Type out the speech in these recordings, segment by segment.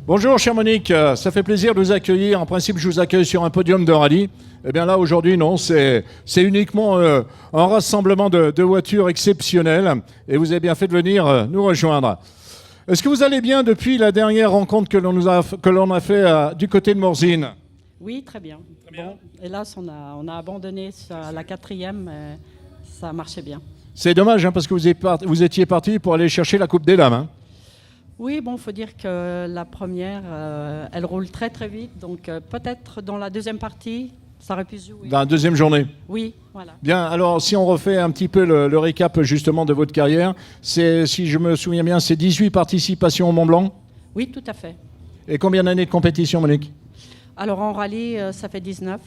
Bonjour, chère Monique. Ça fait plaisir de vous accueillir. En principe, je vous accueille sur un podium de rallye. Eh bien là, aujourd'hui, non. C'est uniquement un rassemblement de voitures exceptionnelles. Et vous avez bien fait de venir nous rejoindre. Est-ce que vous allez bien depuis la dernière rencontre que l'on a fait du côté de Morzine? Oui, très bien. Bon, hélas, on a abandonné à la 4e. Ça marchait bien. C'est dommage, hein, parce que vous étiez parti pour aller chercher la Coupe des Dames. Hein. Oui, bon, il faut dire que la première, elle roule très très vite. Donc peut-être dans la deuxième partie, ça aurait pu se jouer. Dans la deuxième journée? Oui, voilà. Bien, alors si on refait un petit peu le récap justement de votre carrière, si je me souviens bien, c'est 18 participations au Mont-Blanc? Oui, tout à fait. Et combien d'années de compétition, Monique? Alors en rallye, ça fait 19.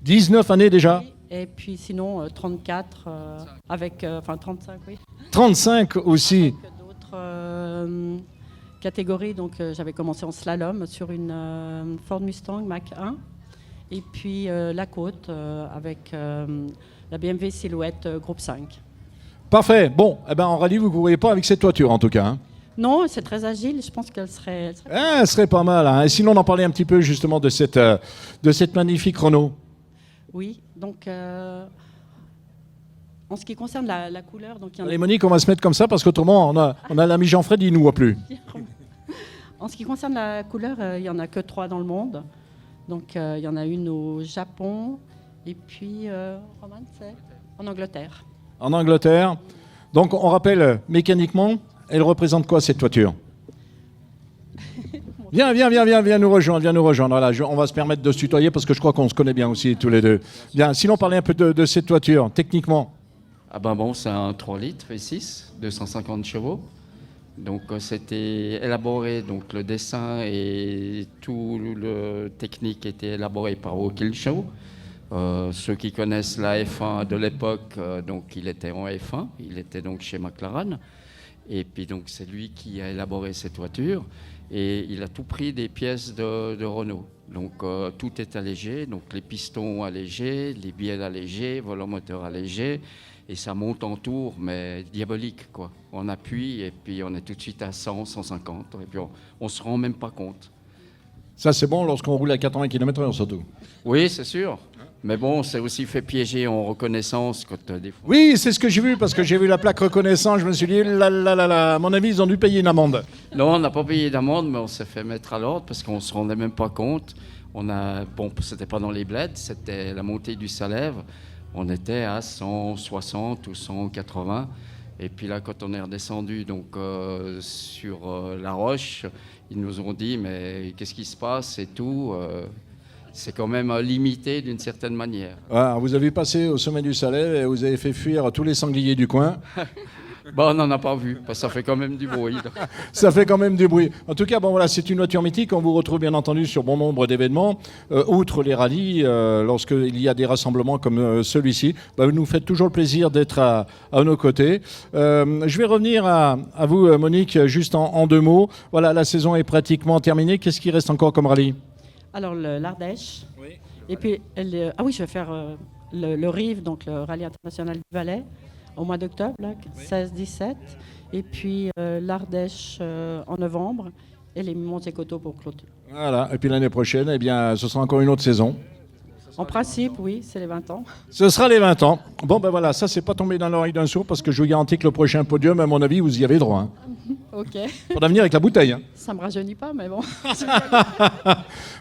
19 années déjà? Oui. Et puis sinon, 34, enfin 35, oui. 35 aussi. Avec d'autres catégories. Donc j'avais commencé en slalom sur une Ford Mustang Mach 1. Et puis la côte avec la BMW Silhouette Groupe 5. Parfait. Bon, eh ben, en rallye, vous ne courriez pas avec cette voiture en tout cas. Hein. Non, c'est très agile. Je pense qu'elle serait... Elle serait pas mal. Hein. Et sinon, on en parlait un petit peu justement de cette magnifique Renault. Oui, donc en ce qui concerne la couleur... Donc, Allez Monique, on va se mettre comme ça parce qu'autrement, on a l'ami Jean-Fred, il ne nous voit plus. En ce qui concerne la couleur, il n'y en a que 3 dans le monde. Donc il y en a une au Japon et puis, Roman, c'est en Angleterre. En Angleterre. Donc on rappelle, mécaniquement, elle représente quoi cette voiture? Viens nous rejoindre. Voilà, on va se permettre de se tutoyer parce que je crois qu'on se connaît bien aussi tous les deux. Bien, sinon parlez un peu de cette voiture, techniquement. Ah ben bon, c'est un 3 litres V6, 250 chevaux. Donc c'était élaboré, donc le dessin et tout le technique était élaboré par Walkinshaw. Ceux qui connaissent la F1 de l'époque, donc il était en F1, il était donc chez McLaren. Et puis donc c'est lui qui a élaboré cette voiture et il a tout pris des pièces de Renault. Donc tout est allégé, donc les pistons allégés, les bielles allégées, volant moteur allégé, et ça monte en tour, mais diabolique quoi. On appuie et puis on est tout de suite à 100, 150 et puis on se rend même pas compte. Ça c'est bon lorsqu'on roule à 80 km/h surtout. Oui, c'est sûr. Mais bon, c'est aussi fait piéger en reconnaissance quand des fois... Oui, c'est ce que j'ai vu, parce que j'ai vu la plaque reconnaissance, je me suis dit, à mon avis, ils ont dû payer une amende. Non, on n'a pas payé d'amende, mais on s'est fait mettre à l'ordre, parce qu'on ne se rendait même pas compte. C'était pas dans les bleds, c'était la montée du Salève. On était à 160 ou 180. Et puis là, quand on est redescendu donc, sur la roche, ils nous ont dit, mais qu'est-ce qui se passe et tout c'est quand même limité d'une certaine manière. Ah, vous avez passé au sommet du Salève et vous avez fait fuir tous les sangliers du coin. On n'en a pas vu, parce que ça fait quand même du bruit. Ça fait quand même du bruit. En tout cas, bon, voilà, c'est une voiture mythique. On vous retrouve bien entendu sur bon nombre d'événements. Outre les rallyes, lorsqu'il y a des rassemblements comme celui-ci, vous nous faites toujours le plaisir d'être à nos côtés. Je vais revenir à vous, Monique, juste en 2 mots. Voilà, la saison est pratiquement terminée. Qu'est-ce qui reste encore comme rallye? Alors l'Ardèche. Oui. Et puis, je vais faire le RIV, donc le Rallye International du Valais, au mois d'octobre, 16-17. Et puis l'Ardèche en novembre et les Monts-et-Coteaux pour clôture. Voilà, et puis l'année prochaine, eh bien, ce sera encore une autre saison. En principe, oui, c'est les 20 ans. Ce sera les 20 ans. Bon, ben voilà, ça, c'est pas tombé dans l'oreille d'un sourd parce que je vous garantis que le prochain podium, à mon avis, vous y avez droit. Hein. Ok. Faudra venir avec la bouteille. Hein. Ça me rajeunit pas, mais bon.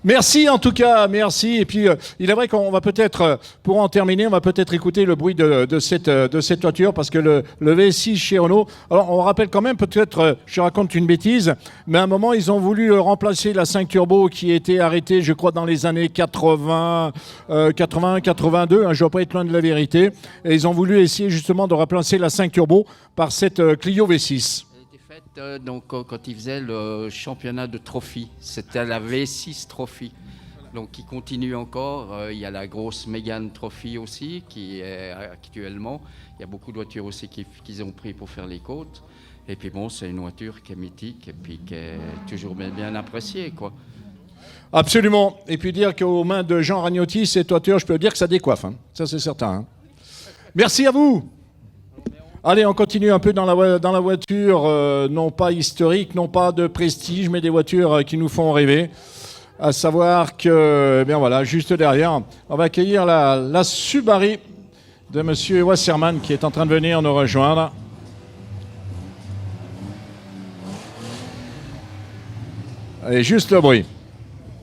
Merci en tout cas, merci. Et puis, il est vrai qu'on va peut-être, pour en terminer, on va peut-être écouter le bruit de cette voiture parce que le V6 chez Renault, alors on rappelle quand même, peut-être, je raconte une bêtise, mais à un moment, ils ont voulu remplacer la 5 Turbo qui était arrêtée, je crois, dans les années 80, 82, hein, je ne dois pas être loin de la vérité. Et ils ont voulu essayer justement de remplacer la 5 Turbo par cette Clio V6. Donc, quand ils faisaient le championnat de trophy, c'était la V6 Trophy. Donc, qui continue encore. Il y a la grosse Mégane Trophy aussi, qui est actuellement. Il y a beaucoup de voitures aussi qu'ils ont pris pour faire les côtes. Et puis bon, c'est une voiture qui est mythique et puis qui est toujours bien appréciée, quoi. Absolument. Et puis dire qu'aux mains de Jean Ragnotti, cette voiture, je peux dire que ça décoiffe. Hein. Ça, c'est certain. Hein. Merci à vous. Allez, on continue un peu dans la voiture, non pas historique, non pas de prestige, mais des voitures qui nous font rêver. À savoir que, eh bien voilà, juste derrière, on va accueillir la Subaru de Monsieur Wasserman qui est en train de venir nous rejoindre. Et juste le bruit.